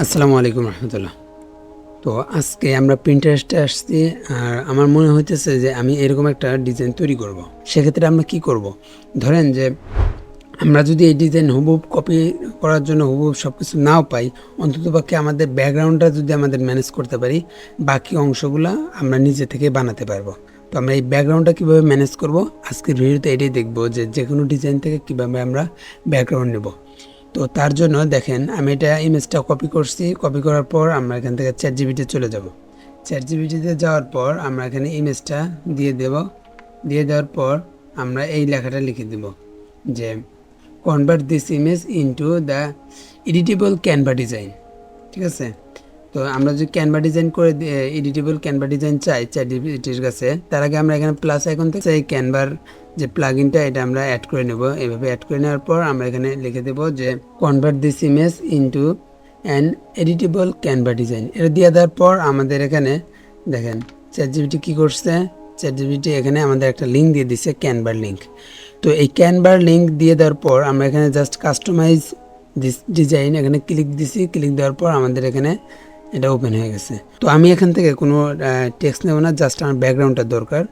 আসসালামু আলাইকুম রহমতুল্লাহ। তো আজকে আমরা প্রিন্টারেস্টে আসছি, আর আমার মনে হইতেছে যে আমি এরকম একটা ডিজাইন তৈরি করব। সেক্ষেত্রে আমরা কি করব? ধরেন যে আমরা যদি এই ডিজাইন হুবহুব কপি করার জন্য হুবহুব সব কিছু নাও পাই, অন্ততপক্ষে আমাদের ব্যাকগ্রাউন্ডটা যদি আমাদের ম্যানেজ করতে পারি, বাকি অংশগুলো আমরা নিজে থেকে বানাতে পারবো। তো আমরা এই ব্যাকগ্রাউন্ডটা কীভাবে ম্যানেজ করব, আজকের ভিডিওতে এটাই দেখবো যে যে কোনো ডিজাইন থেকে কীভাবে আমরা ব্যাকগ্রাউন্ড নেব। তো তার জন্য দেখেন, আমি এটা ইমেজটা কপি করছি। কপি করার পর আমরা এখান থেকে চ্যাট জিপিটি চলে যাব। চ্যাট জিপিটিতে যাওয়ার পর আমরা এখানে ইমেজটা দিয়ে দেব। দিয়ে দেওয়ার পর আমরা এই লেখাটা লিখে দেব যে convert this image into the editable Canva design. ঠিক আছে? তো আমরা যদি ক্যানভা ডিজাইন করে এডিটেবল ক্যানভা ডিজাইন চাই চ্যাট জিপিটির কাছে, তার আগে আমরা এখানে প্লাস আইকন থেকে এই ক্যানভার যে প্লাগইনটা এটা আমরা অ্যাড করে নেব। এইভাবে অ্যাড করে নেওয়ার পর আমরা এখানে লিখে দেব যে convert this image into an editable Canva design. এটা দিয়ে দেওয়ার পর আমাদের এখানে দেখেন চ্যাট জিপিটি কী করছে। চ্যাট জিপিটি এখানে আমাদের একটা লিঙ্ক দিয়ে দিচ্ছে, ক্যানভার লিঙ্ক। তো এই ক্যানভার লিঙ্ক দিয়ে দেওয়ার পর আমরা এখানে জাস্ট কাস্টমাইজ দিস ডিজাইন এখানে ক্লিক দিছি। ক্লিক দেওয়ার পর আমাদের এখানে এটা ওপেন হয়ে গেছে। তো আমি এখান থেকে কোনো টেক্সট নেব না, জাস্ট আমার ব্যাকগ্রাউন্ডটা দরকার।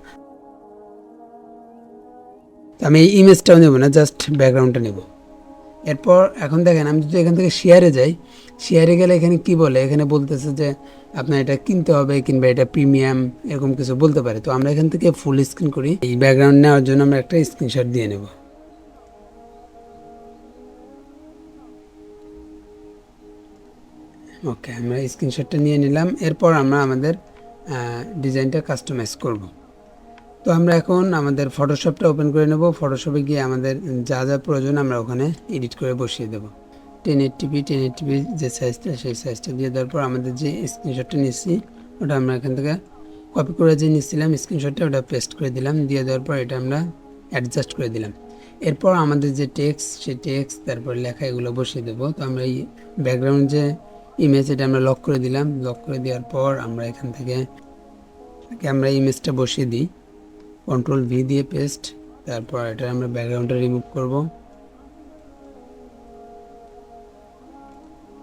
তো আমি এই ইমেজটাও নেব না, জাস্ট ব্যাকগ্রাউন্ডটা নেব। এরপর এখন দেখেন, আমি যদি এখান থেকে শেয়ারে যাই, শেয়ারে গেলে এখানে কি বলে, এখানে বলতেছে যে আপনার এটা কিনতে হবে কিংবা এটা প্রিমিয়াম এরকম কিছু বলতে পারে। তো আমরা এখান থেকে ফুল স্ক্রিন করি। এই ব্যাকগ্রাউন্ড নেওয়ার জন্য আমরা একটা স্ক্রিনশট দিয়ে নেব। ওকে, আমরা স্ক্রিনশটটা নিয়ে নিলাম। এরপর আমরা আমাদের ডিজাইনটা কাস্টমাইজ করব। তো আমরা এখন আমাদের ফটোশপটা ওপেন করে নেব। ফটোশপে গিয়ে আমাদের যা যা প্রয়োজন আমরা ওখানে এডিট করে বসিয়ে দেব। 1080p যে সাইজটা, সেই সাইজটা দিয়ে দেওয়ার পর আমাদের যে স্ক্রিনশটটা নিচ্ছি ওটা আমরা এখান থেকে কপি করে যে নিচ্ছিলাম স্ক্রিনশটটা, ওটা পেস্ট করে দিলাম। দিয়ে দেওয়ার পর এটা আমরা অ্যাডজাস্ট করে দিলাম। এরপর আমাদের যে টেক্সট, সেই টেক্সট তারপর লেখা এগুলো বসিয়ে দেবো। তো আমরা এই ব্যাকগ্রাউন্ড যে ইমেজ এটা আমরা লক করে দিলাম। লক করে দেওয়ার পর আমরা এখান থেকে আমরা ইমেজটা বসিয়ে দিই, কন্ট্রোল V দিয়ে পেস্ট। তারপর এটা আমরা ব্যাকগ্রাউন্ডটা রিমুভ করব।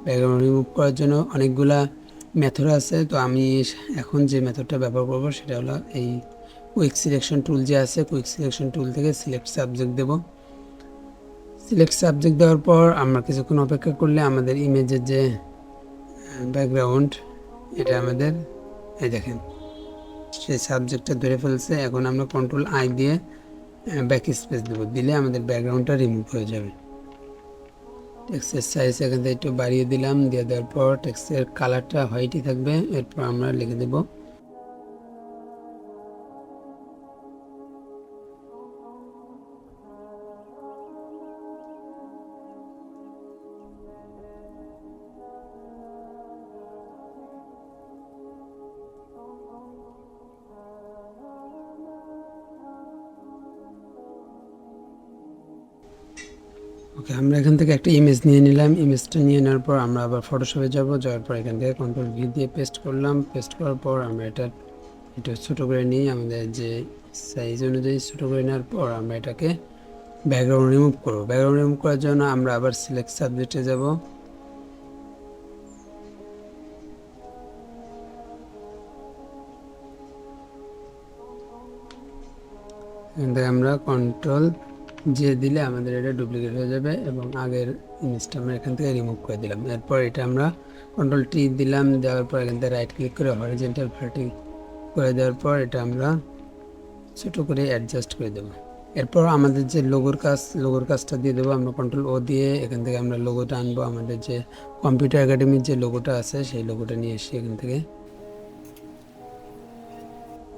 ব্যাকগ্রাউন্ড রিমুভ করার জন্য অনেকগুলা মেথড আছে। তো আমি এখন যে মেথডটা ব্যবহার করব সেটা হলো এই কুইক সিলেকশন টুল যে আছে, কুইক সিলেকশন টুল থেকে সিলেক্ট সাবজেক্ট দেব। সিলেক্ট সাবজেক্ট দেওয়ার পর আমরা কিছুক্ষণ অপেক্ষা করলে আমাদের ইমেজের যে ব্যাকগ্রাউন্ড এটা আমাদের এই দেখেন সেই সাবজেক্টটা ধরে ফেলছে। এখন আমরা কন্ট্রোল I দিয়ে ব্যাক স্পেস দেবো, দিলে আমাদের ব্যাকগ্রাউন্ডটা রিমুভ হয়ে যাবে। টেক্সটের সাইজ এখান থেকে একটু বাড়িয়ে দিলাম। দিয়ে দেওয়ার পর টেক্সটের কালারটা হোয়াইটই থাকবে। এরপর আমরা লিখে দেব ওকে। আমরা এখান থেকে একটা ইমেজ নিয়ে নিলাম। ইমেজটা নিয়ে নেওয়ার পর আমরা আবার ফটোশপে যাব। যাওয়ার পর এখান থেকে কন্ট্রোল V দিয়ে পেস্ট করলাম। পেস্ট করার পর আমরা এটা একটু ছোটো করে নিই, আমাদের যে সাইজ অনুযায়ী ছোটো করে নেওয়ার পর আমরা এটাকে ব্যাকগ্রাউন্ড রিমুভ করব। ব্যাকগ্রাউন্ড রিমুভ করার জন্য আমরা আবার সিলেক্ট সাবজেক্টে যাব। এখান থেকে আমরা কন্ট্রোল J দিলে আমাদের এটা ডুপ্লিকেট হয়ে যাবে এবং আগের ইমেজটা আমরা এখান থেকে রিমুভ করে দিলাম। এরপর এটা আমরা কন্ট্রোল T দিলাম। দেওয়ার পর এখান থেকে রাইট ক্লিক করে হরিজন্টাল ভার্টিক্যাল করে দেওয়ার পর এটা আমরা ছোটো করে অ্যাডজাস্ট করে দেবো। এরপর আমাদের যে লোগোর কাজটা দিয়ে দেবো। আমরা কন্ট্রোল O দিয়ে এখান থেকে আমরা লোগোটা আনবো। আমাদের যে কম্পিউটার একাডেমির যে লোগোটা আছে সেই লোগোটা নিয়ে এসে এখান থেকে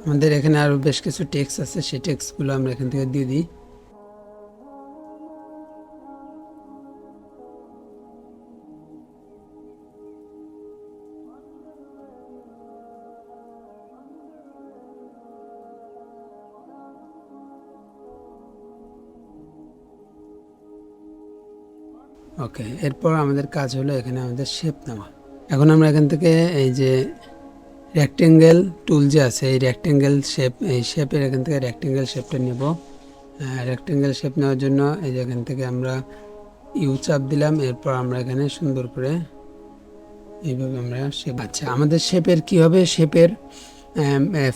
আমাদের এখানে আরও বেশ কিছু টেক্সট আছে, সেই টেক্সটগুলো আমরা এখান থেকে দিয়ে দিই। ওকে, এরপর আমাদের কাজ হলো এখানে আমাদের শেপ নেওয়া। এখন আমরা এখান থেকে এই যে রেক্টেঙ্গেল টুল যে আছে, এই রেক্টেঙ্গেল শেপ, এই শেপের এখান থেকে রেক্টেঙ্গেল শেপটা নেব। রেক্টেঙ্গেল শেপ নেওয়ার জন্য এই যে এখান থেকে আমরা ইউ চাপ দিলাম। এরপর আমরা এখানে সুন্দর করে এইভাবে আমরা শেপ, আচ্ছা আমাদের শেপের কি হবে, শেপের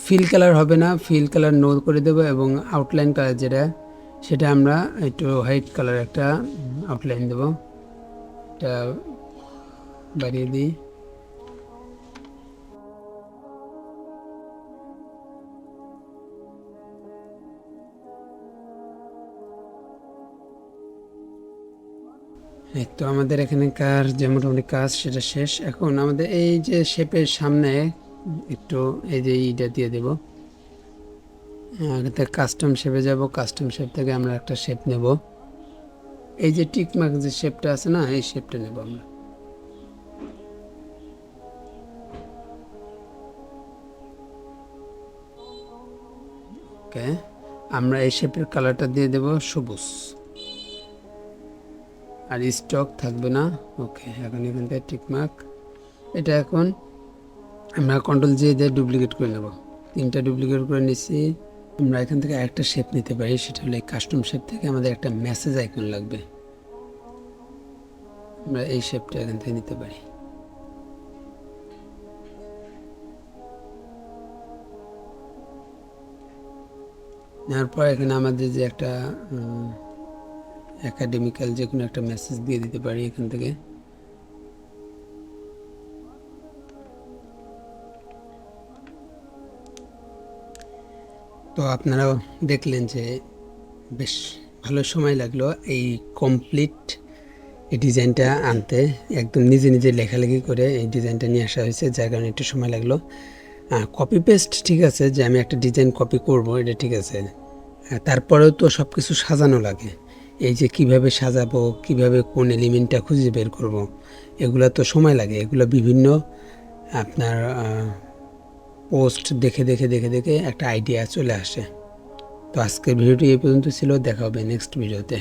ফিল কালার হবে না, ফিল কালার নো করে দেবো এবং আউটলাইন কালার যেটা সেটা আমরা একটু হোয়াইট কালার একটা আউটলাইন দেবো, এটা বাড়িয়ে দিই। এই তো আমাদের এখানকার যে মোটামুটি কাজ সেটা শেষ। এখন আমাদের এই যে শেপের সামনে একটু এই যে ইটা দিয়ে দেব, আগে কাস্টম শেপে যাব, কাস্টম শেপ থেকে আমরা একটা শেপ নেব, এই যে টিক মার্ক যে শেপটা আছে না, এই শেপটা নেব আমরা। ওকে, আমরা এই শেপের কালারটা দিয়ে দেব সবুজ, আর স্টক থাকবে না। ওকে, এখন এখান থেকে টিক মার্ক, এটা এখন আমরা কন্ট্রোল জি দিয়ে ডুপ্লিকেট করে নেব, 3টা ডুপ্লিকেট করে নিচ্ছি। আমরা এখান থেকে একটা শেপ নিতে পারি, সেটা হলো এই কাস্টম শেপ থেকে আমাদের একটা মেসেজ আইকন লাগবে, আমরা এই শেপটা এখান থেকে নিতে পারি। নেওয়ার পর এখানে আমাদের যে একটা একাডেমিক্যাল যে কোনো একটা মেসেজ দিয়ে দিতে পারি এখান থেকে। তো আপনারাও দেখলেন যে বেশ ভালো সময় লাগলো এই কমপ্লিট এই ডিজাইনটা আনতে, একদম নিজে নিজে লেখালেখি করে এই ডিজাইনটা নিয়ে আসা হয়েছে, যার কারণে একটু সময় লাগলো। কপি পেস্ট ঠিক আছে, যে আমি একটা ডিজাইন কপি করব এটা ঠিক আছে, তারপরেও তো সব কিছু সাজানো লাগে, এই যে কিভাবে সাজাবো, কিভাবে কোন এলিমেন্টটা খুঁজে বের করব, এগুলো তো সময় লাগে, এগুলো বিভিন্ন আপনার পোস্ট দেখে দেখে দেখে দেখে একটা আইডিয়া চলে আসে। তো আজকের ভিডিওটি এই পর্যন্ত ছিল, দেখা হবে নেক্সট ভিডিওতে।